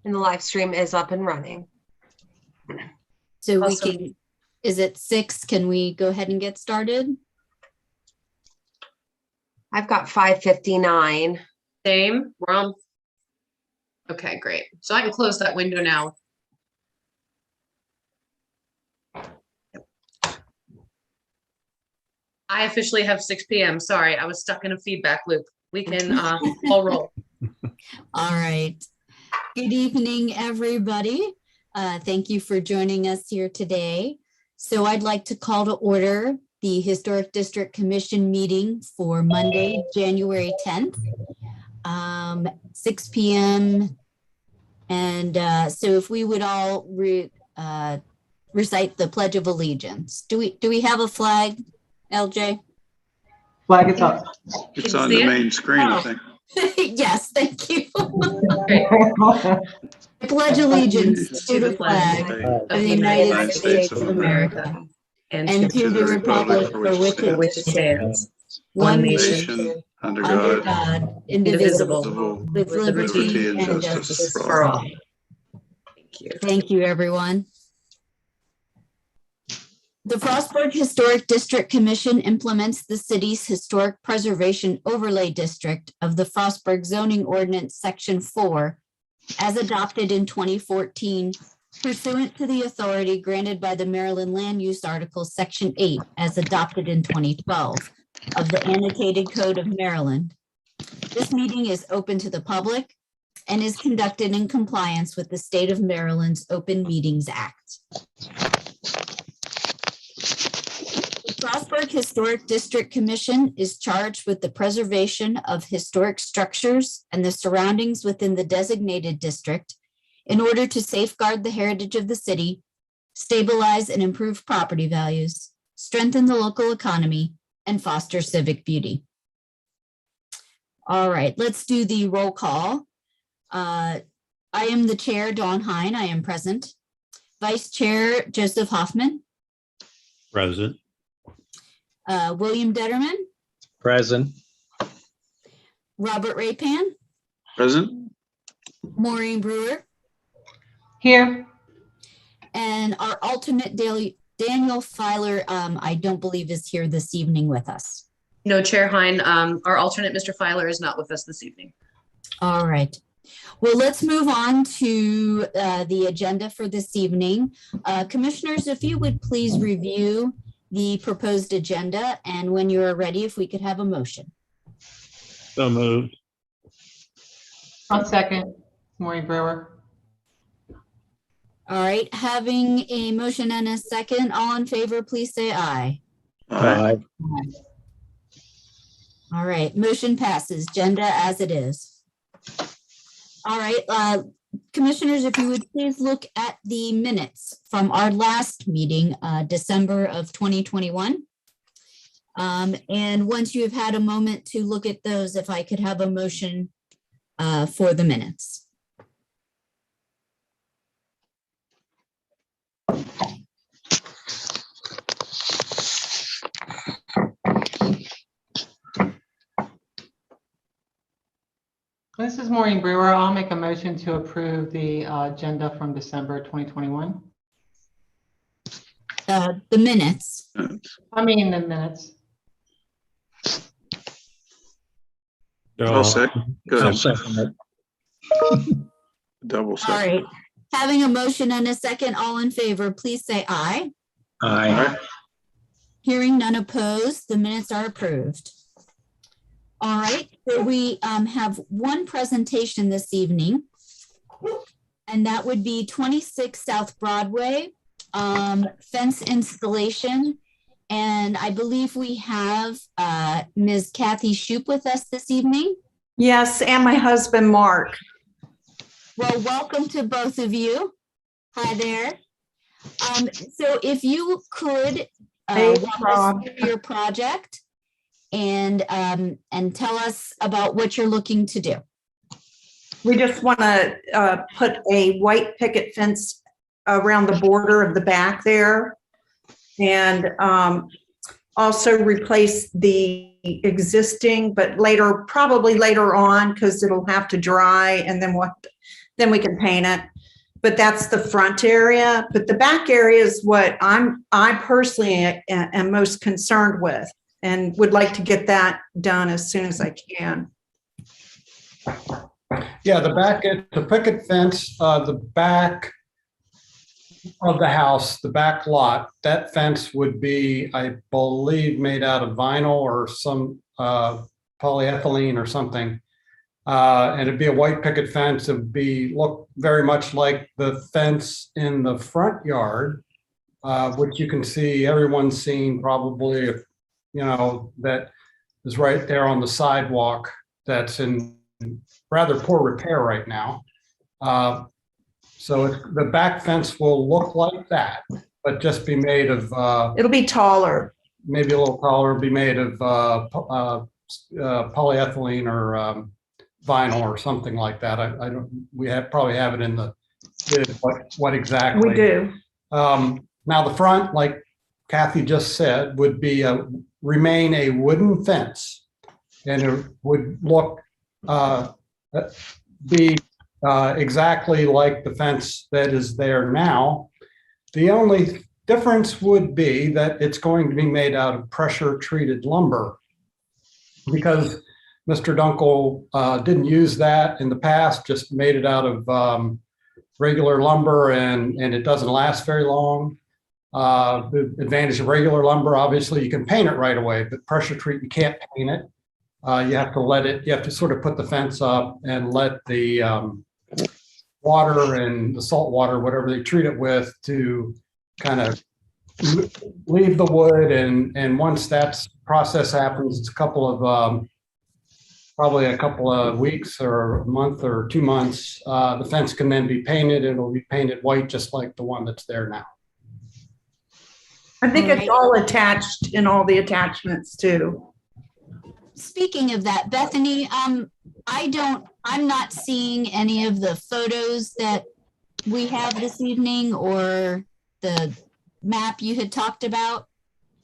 And the live stream is up and running. So we Awesome. can, is it 6? Can we go ahead and get started? I've got 5:59. Same. We're on. Okay, great. So I can close that window now. I officially have 6 p.m. Sorry, I was stuck in a feedback loop. We can all roll. All right. Good evening, everybody. Thank you for joining us here today. So I'd like to call to order the Historic District Commission meeting for Monday, January 10th, 6 p.m. And so if we would all recite the Pledge of Allegiance. Do we have a flag, LJ? Flag is up. It's on the main screen, I think. Yes, thank you. Great. I pledge allegiance to the flag Of of the United States of America and and to to the republic for which it stands, one nation, Under under God, God, indivisible, indivisible, with liberty and justice for all. Thank you. Thank you, everyone. The Frostburg Historic District Commission implements the city's historic preservation overlay district of the Frostburg zoning ordinance section 4 as adopted in 2014 pursuant to the authority granted by the Maryland Land Use Article section 8 as adopted in 2012 of the Annotated Code of Maryland. This meeting is open to the public and is conducted in compliance with the state of Maryland's Open Meetings Act. The Frostburg Historic District Commission is charged with the preservation of historic structures and the surroundings within the designated district in order to safeguard the heritage of the city, stabilize and improve property values, strengthen the local economy, and foster civic beauty. All right, let's do the roll call. I am the chair, Dawn Hein. I am present. Vice Chair Joseph Hoffman. Present. William Determan. Present. Robert Rephan. present. Maureen Brewer. Here. And our alternate Daniel Filer, I don't believe is here this evening with us. No, Chair Hein, our alternate, Mr. Filer, is not with us this evening. All right. Well, let's move on to the agenda for this evening. Commissioners, if you would please review the proposed agenda, and when you are ready, if we could have a motion. So moved. I'll second. Maureen Brewer. All right, having a motion and a second, all in favor, please say aye. Aye. All right, motion passes, agenda as it is. All right, commissioners, if you would please look at the minutes from our last meeting, December of 2021. And once you have had a moment to look at those, if I could have a motion for the minutes. This is Maureen Brewer. I'll make a motion to approve the agenda from December 2021. The minutes. I mean, the minutes. I'll second. Go I'll ahead. second it. Double All second. right, having a motion and a second, all in favor, please say aye. Aye. Hearing none opposed, the minutes are approved. All right, so we have one presentation this evening, and that would be 26 South Broadway, fence installation. And I believe we have Ms. Kathy Shoup with us this evening. Yes, and my husband, Mark. Well, welcome to both of you. Hi there. So if you could walk us through your project and tell us about what you're looking to do. We just want to put a white picket fence around the border of the back there, and also replace the existing, but later, probably later on, because it'll have to dry, and then we'll have to then we can paint it. But that's the front area. But the back area is what I personally am most concerned with and would like to get that done as soon as I can. Yeah, the picket fence, the back of the house, the back lot, that fence would be, I believe, made out of vinyl or some polyethylene or something. And it'd be a white picket fence. It would look very much like the fence in the front yard, which you can see, everyone's seen probably, that is right there on the sidewalk that's in rather poor repair right now. So the back fence will look like that, but just be made of, It'll be taller. maybe a little taller, be made of polyethylene or vinyl or something like that. I don't, probably have it in the bid, what exactly. We do. Now the front, like Kathy just said, would be remain a wooden fence, and it would look be exactly like the fence that is there now. The only difference would be that it's going to be made out of pressure treated lumber, because Mr. Dunkel didn't use that in the past, just made it out of regular lumber, and it doesn't last very long. The advantage of regular lumber, obviously, you can paint it right away, but pressure treat, you can't paint it. You have to sort of put the fence up and let the water and the salt water, whatever they treat it with, to kind of leave the wood. And once that process happens, it's probably a couple of weeks or a month or 2 months, the fence can then be painted. It'll be painted white, just like the one that's there now. I think it's all attached in all the attachments too. Speaking of that, Bethany, I'm not seeing any of the photos that we have this evening or the map you had talked about.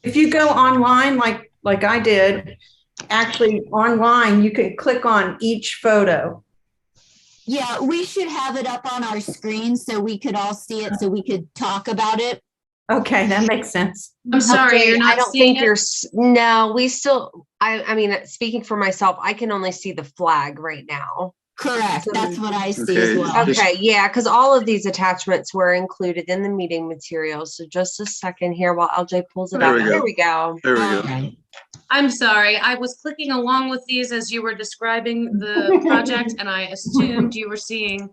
If you go online, like I did, actually online, you can click on each photo. Yeah, we should have it up on our screen so we could all see it, so we could talk about it. Okay, that makes sense. I'm sorry, Okay, you're not I don't seeing think it? no, we still, I mean, speaking for myself, I can only see the flag right now. Correct. That's what I see as Okay. well. Just- Okay, yeah, because all of these attachments were included in the meeting materials. So just a second here while LJ pulls it There up. we go. There we go. There we All go. right. I'm sorry, I was clicking along with these as you were describing the project, and I assumed you were seeing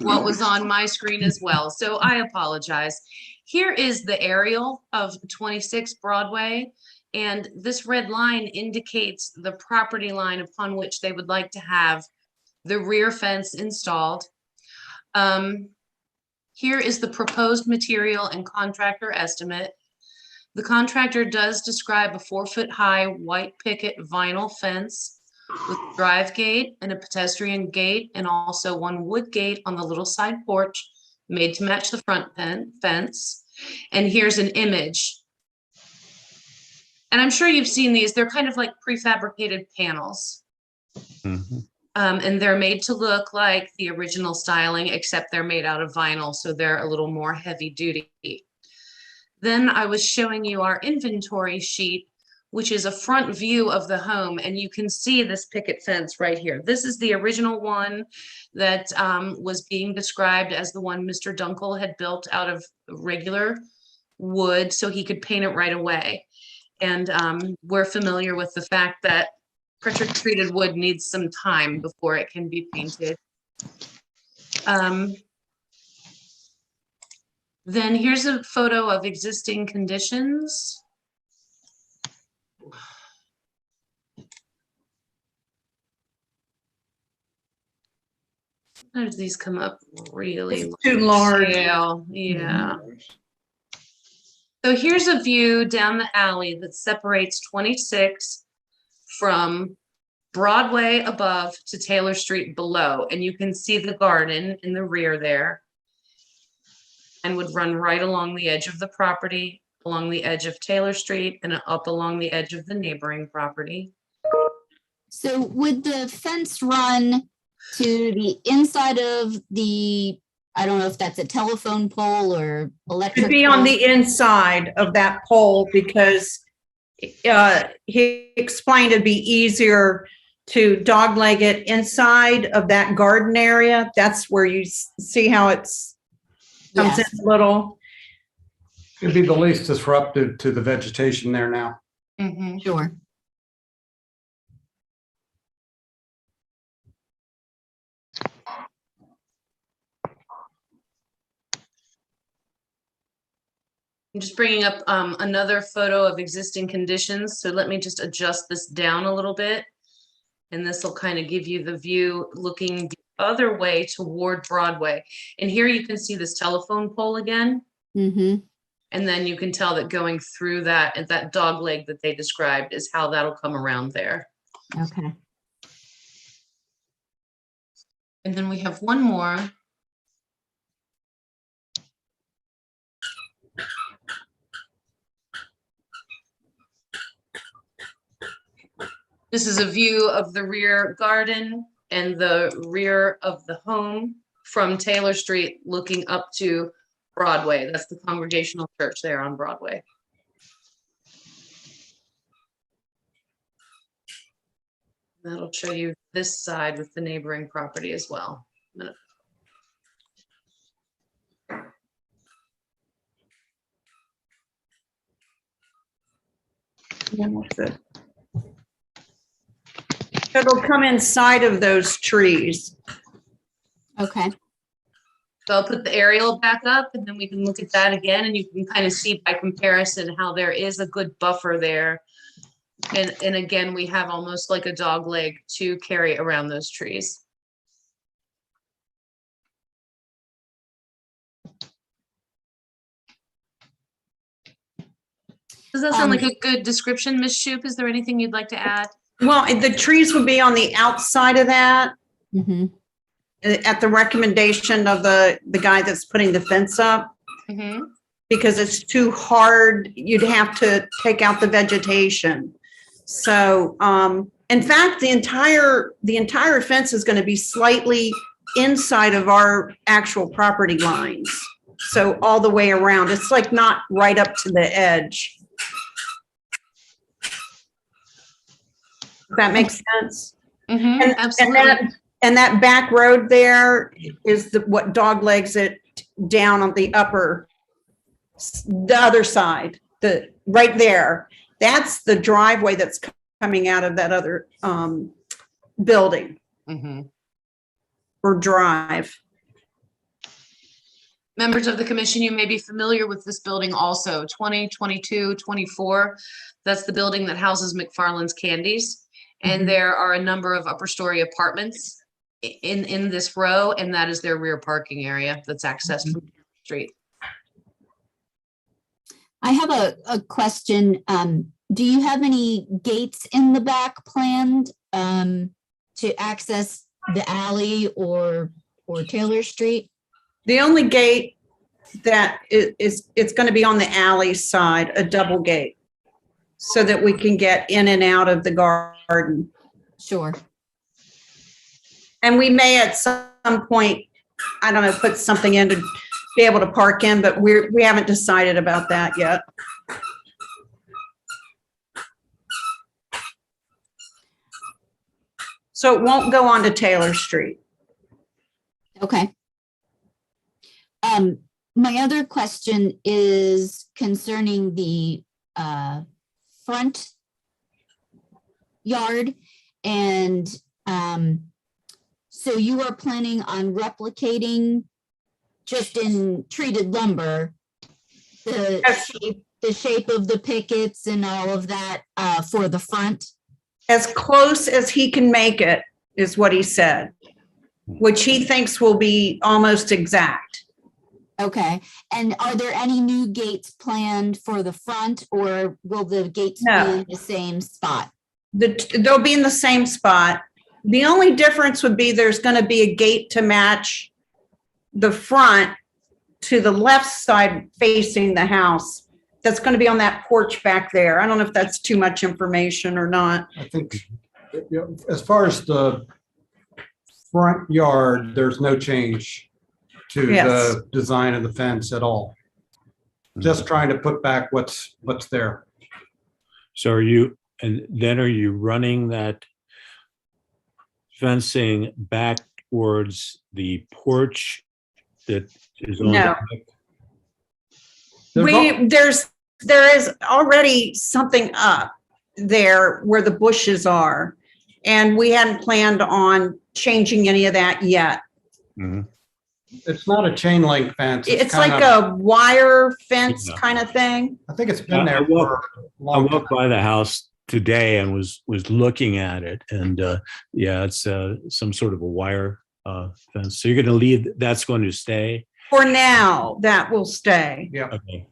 what was on my screen as well, so I apologize. Here is the aerial of 26 Broadway, and this red line indicates the property line upon which they would like to have the rear fence installed. Here is the proposed material and contractor estimate. The contractor does describe a 4-foot-high white picket vinyl fence with a drive gate and a pedestrian gate, and also one wood gate on the little side porch made to match the front fence. And here's an image. And I'm sure you've seen these. They're kind of like prefabricated panels. And they're made to look like the original styling, except they're made out of vinyl, so they're a little more heavy duty. Then I was showing you our inventory sheet, which is a front view of the home, and you can see this picket fence right here. This is the original one that was being described as the one Mr. Dunkel had built out of regular wood so he could paint it right away. And we're familiar with the fact that pressure treated wood needs some time before it can be painted. Then here's a photo of existing conditions. Sometimes these come up really It's too large. scale. Yeah. So here's a view down the alley that separates 26 from Broadway above to Taylor Street below. And you can see the garden in the rear there, and would run right along the edge of the property, along the edge of Taylor Street, and up along the edge of the neighboring property. So would the fence run to the inside of the, I don't know if that's a telephone pole or electric. Could be on pole. the inside of that pole because he explained it'd be easier to dogleg it inside of that garden area. That's where you see how it's comes in Yes. a little. It'd be the least disruptive to the vegetation there now. Mhm. Sure. I'm just bringing up another photo of existing conditions. So let me just adjust this down a little bit. And this will kind of give you the view looking the other way toward Broadway. And here you can see this telephone pole again. Mm-hmm. And then you can tell that going through that dog leg that they described is how that'll come around there. Okay. And then we have one more. This is a view of the rear garden and the rear of the home from Taylor Street looking up to Broadway. That's the Congregational Church there on Broadway. That'll show you this side with the neighboring property as well. It'll come inside of those trees. Okay. So I'll put the aerial back up and then we can look at that again and you can kind of see by comparison how there is a good buffer there. And again, we have almost like a dog leg to carry around those trees. Does that sound like a good description, Ms. Shoup? Is there anything you'd like to add? Well, the trees would be on the outside of that Mm-hmm. at the recommendation of the guy that's putting the fence up. Mhm. Because it's too hard, you'd have to take out the vegetation. So, in fact, the entire fence is going to be slightly inside of our actual property lines. So all the way around, it's like not right up to the edge. If that makes sense? Mhm, And absolutely. that back road there is what dog legs it down on the other side, right there. That's the driveway that's coming out of that other building Mhm. or drive. Members of the commission, you may be familiar with this building also, 20, 22, 24. That's the building that houses McFarland's Candies. And Mhm. there are a number of upper story apartments in this row, and that is their rear parking area that's accessed from the street. I have a question. Do you have any gates in the back planned to access the alley or Taylor Street? The only gate that it's going to be on the alley side, a double gate, so that we can get in and out of the garden. Sure. And we may at some point, I don't know, put something in to be able to park in, but we haven't decided about that yet. So it won't go onto Taylor Street. Okay. My other question is concerning the front yard. And so you are planning on replicating just in treated lumber, the shape of the pickets and all of that for the front? As close as he can make it is what he said, which he thinks will be almost exact. Okay. And are there any new gates planned for the front, or will the gates No. be in the same spot? They'll be in the same spot. The only difference would be there's going to be a gate to match the front to the left side facing the house. That's going to be on that porch back there. I don't know if that's too much information or not. I think, you know, as far as the front yard, there's no change to Yes. the design of the fence at all. Just trying to put back what's there. So are you running that fencing back towards the porch that is on? No. There's There is already something up there where the bushes are. And we hadn't planned on changing any of that yet. Mhm. It's not a chain link fence. It's kind like of- a wire fence Yeah. kind of thing. I think it's been I there for a I long time. walked by the house today and was looking at it, and yeah, it's some sort of a wire fence. So you're going to leave, that's going to stay? For now, that will stay. Yeah. Okay.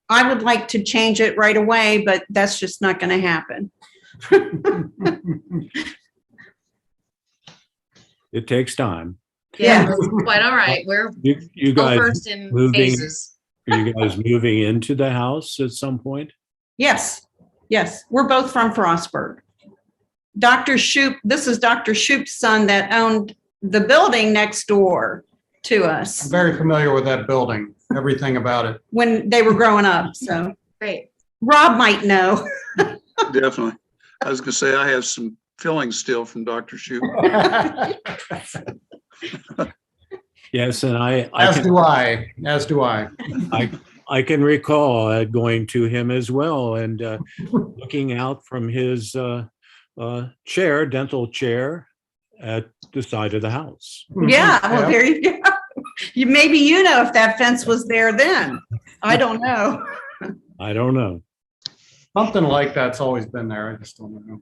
I would like to change it right away, but that's just not going to happen. It takes time. Yeah, Yeah. that's quite all right. We're You well guys, versed in moving- phases. are you guys moving into the house at some point? Yes, yes, we're both from Frostburg. Dr. Shoup, this is Dr. Shoup's son that owned the building next door to I'm us very familiar with that building, everything about it. when they were growing up, so Great. Rob might know. Definitely. I was gonna say, I have some fillings still from Dr. Shoup. Yes, and I As can, do I, as do I. I can recall going to him as well and looking out from his chair, dental chair, at the side of the house. Yeah, well, there you go. Maybe you know if that fence was there then. I don't know. I don't know. Something like that's always been there. I just don't know.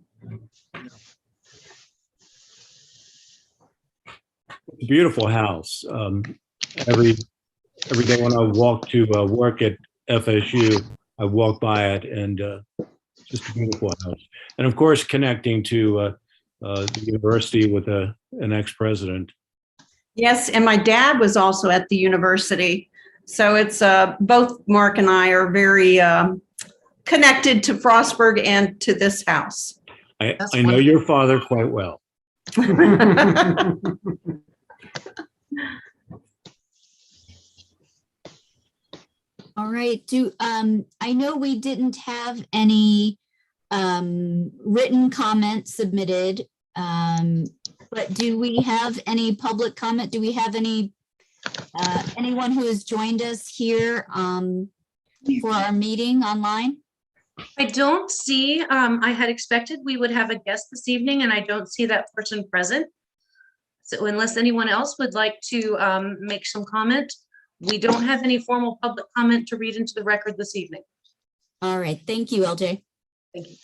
It's a beautiful house. Every day when I walk to work at FSU, I walk by it, and just a beautiful house. And of course, connecting to the university with an ex-president. Yes, and my dad was also at the university. So it's both Mark and I are very connected to Frostburg and to this house. I That's know your father quite well. All right, I know we didn't have any written comments submitted, but do we have any public comment? Do we have anyone who has joined us here for our meeting online? I don't see, I had expected we would have a guest this evening and I don't see that person present. So unless anyone else would like to make some comment, we don't have any formal public comment to read into the record this evening. All right, thank you, LJ. Thank you.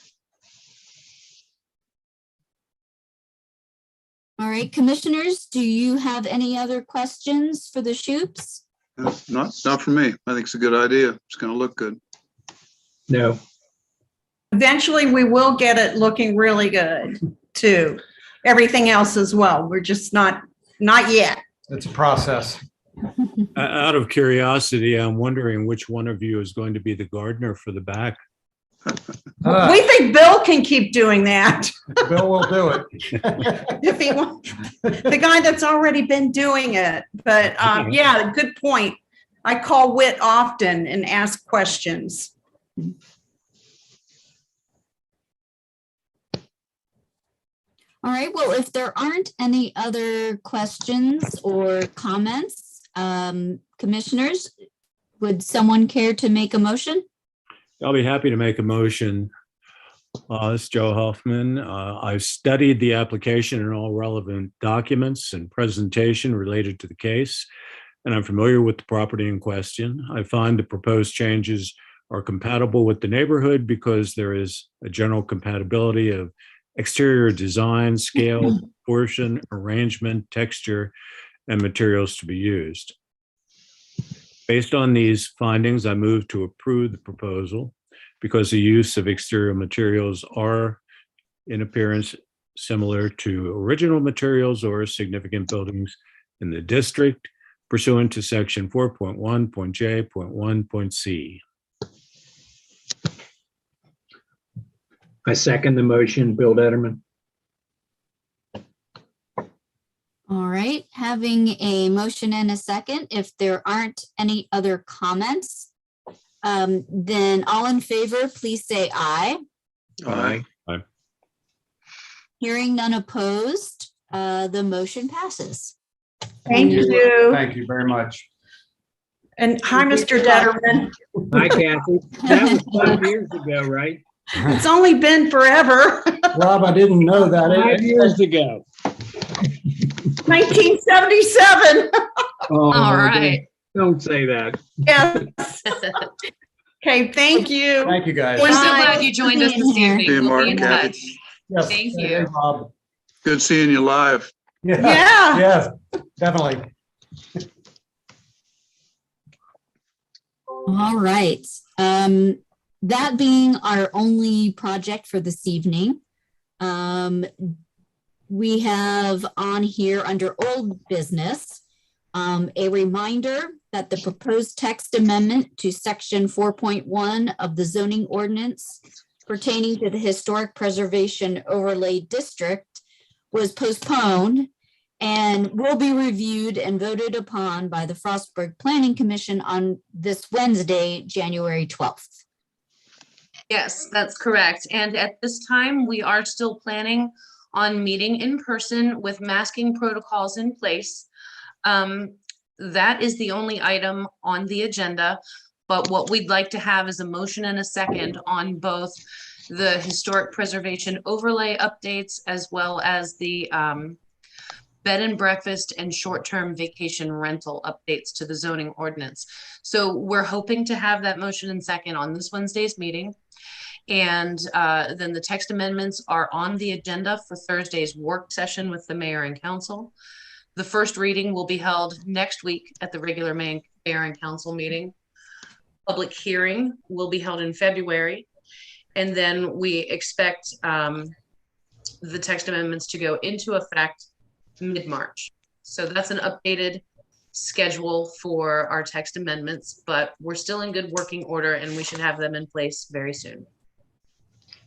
All right, commissioners, do you have any other questions for the Shoups? Not for me. I think it's a good idea. It's gonna look good. No. Eventually, we will get it looking really good too. Everything else as well. We're just not yet. It's a process. Out of curiosity, I'm wondering which one of you is going to be the gardener for the back. We think Bill can keep doing that. Bill will do it. If he wants, the guy that's already been doing it. But yeah, good point. I call Whit often and ask questions. All right, well, if there aren't any other questions or comments, commissioners, would someone care to make a motion? I'll be happy to make a motion. This is Joe Hoffman. I've studied the application and all relevant documents and presentation related to the case, and I'm familiar with the property in question. I find the proposed changes are compatible with the neighborhood because there is a general compatibility of exterior design, scale, portion, arrangement, texture, and materials to be used. Based on these findings, I move to approve the proposal because the use of exterior materials are in appearance similar to original materials or significant buildings in the district pursuant to section 4.1.J.1.C. I second the motion. Bill Determan. All right, having a motion and a second, if there aren't any other comments, then all in favor, please say aye. Aye. Hearing none opposed, the motion passes. Thank you. Thank you very much. And hi, Mr. Determan. Hi, Kathy. That was 5 years ago, right? It's only been forever. Rob, I didn't know that. 5 years ago. 1977. Oh, All right. Don't say that. Yes. Okay, thank you. Thank you, guys. We're so Bye. glad you joined us this Being here. evening. See you, We'll Mark be in and Kathy. touch. Yes. Thank you. Hey, Rob. Good seeing you live. Yeah. Yes, definitely. All right. That being our only project for this evening, we have on here under old business, a reminder that the proposed text amendment to section 4.1 of the zoning ordinance pertaining to the Historic Preservation Overlay District was postponed and will be reviewed and voted upon by the Frostburg Planning Commission on this Wednesday, January 12th. Yes, that's correct. And at this time, we are still planning on meeting in person with masking protocols in place. That is the only item on the agenda, but what we'd like to have is a motion and a second on both the historic preservation overlay updates as well as the bed and breakfast and short-term vacation rental updates to the zoning ordinance. So we're hoping to have that motion and second on this Wednesday's meeting. And then the text amendments are on the agenda for Thursday's work session with the mayor and council. The first reading will be held next week at the regular mayor and council meeting. Public hearing will be held in February. And then we expect the text amendments to go into effect mid-March. So that's an updated schedule for our text amendments, but we're still in good working order and we should have them in place very soon.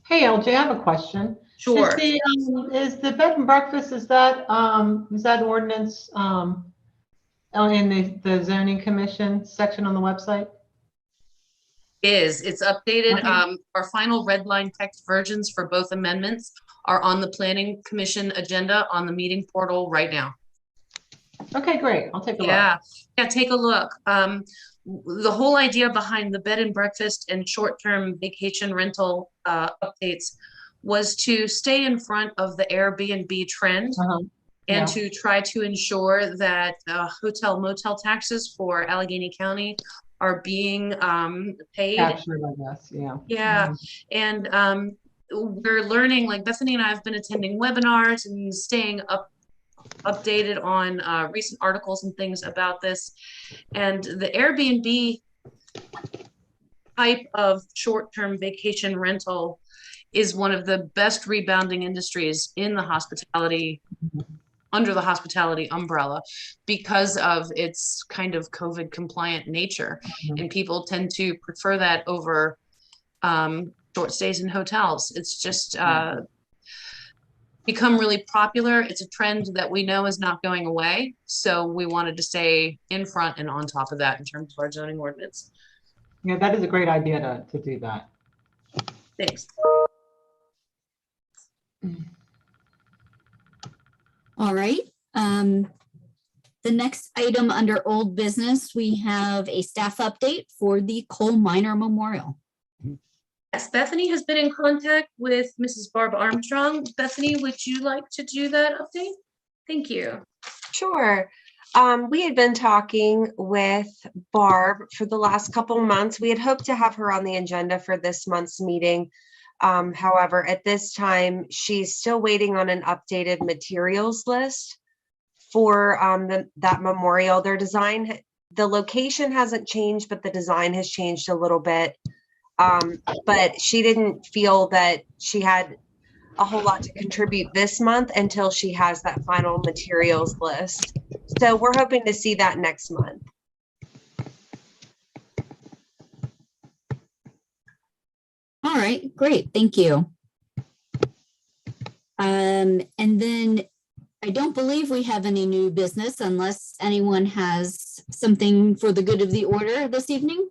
Hey, LJ, I have a question. Sure. Is the bed and breakfast, is that ordinance in the zoning commission section on the website? It's updated. Okay. Our final red line text versions for both amendments are on the planning commission agenda on the meeting portal right now. Okay, great. I'll take a look. Yeah, take a look. The whole idea behind the bed and breakfast and short-term vacation rental updates was to stay in front of the Airbnb trend and to try to ensure that hotel motel taxes for Allegheny County are being paid. Captured, I guess, yeah. Yeah, and we're learning, like Bethany and I have been attending webinars and staying updated on recent articles and things about this. And the Airbnb type of short-term vacation rental is one of the best rebounding industries in the hospitality, under the hospitality umbrella, because of its kind of COVID compliant nature. And people tend to prefer that over short stays in hotels. It's just become really popular. It's a trend that we know is not going away. So we wanted to stay in front and on top of that in terms of our zoning ordinance. Yeah, that is a great idea to do that. Thanks. All right. The next item under old business, we have a staff update for the Coal Miner Memorial. Yes, Bethany has been in contact with Mrs. Barb Armstrong. Bethany, would you like to do that update? Thank you. Sure. We had been talking with Barb for the last couple months. We had hoped to have her on the agenda for this month's meeting. However, at this time, she's still waiting on an updated materials list for that memorial. Their design, the location hasn't changed, but the design has changed a little bit. But she didn't feel that she had a whole lot to contribute this month until she has that final materials list. So we're hoping to see that next month. All right, great, thank you. And then I don't believe we have any new business unless anyone has something for the good of the order this evening.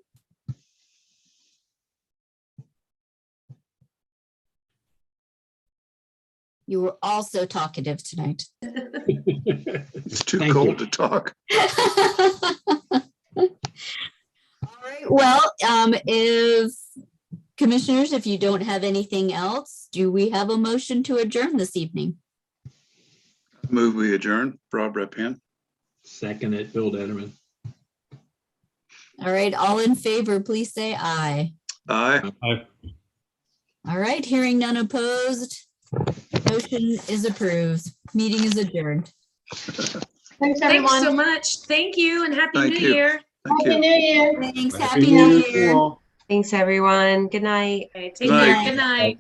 You were all so talkative tonight. It's too Thank cold you. to talk. All right, well, if commissioners, if you don't have anything else, do we have a motion to adjourn this evening? Move we adjourn. Rob Rephan. Second it, Bill Determan. All right, all in favor, please say aye. Aye. All right, hearing none opposed, motion is approved. Meeting is adjourned. Thanks, Thanks everyone. so much. Thank you and Happy Thank New you. Year. Thank Happy you. New Year. Thanks, Happy Happy New New Year to Year. all. Thanks, everyone. Good night. Okay, take Good care. night. Good night.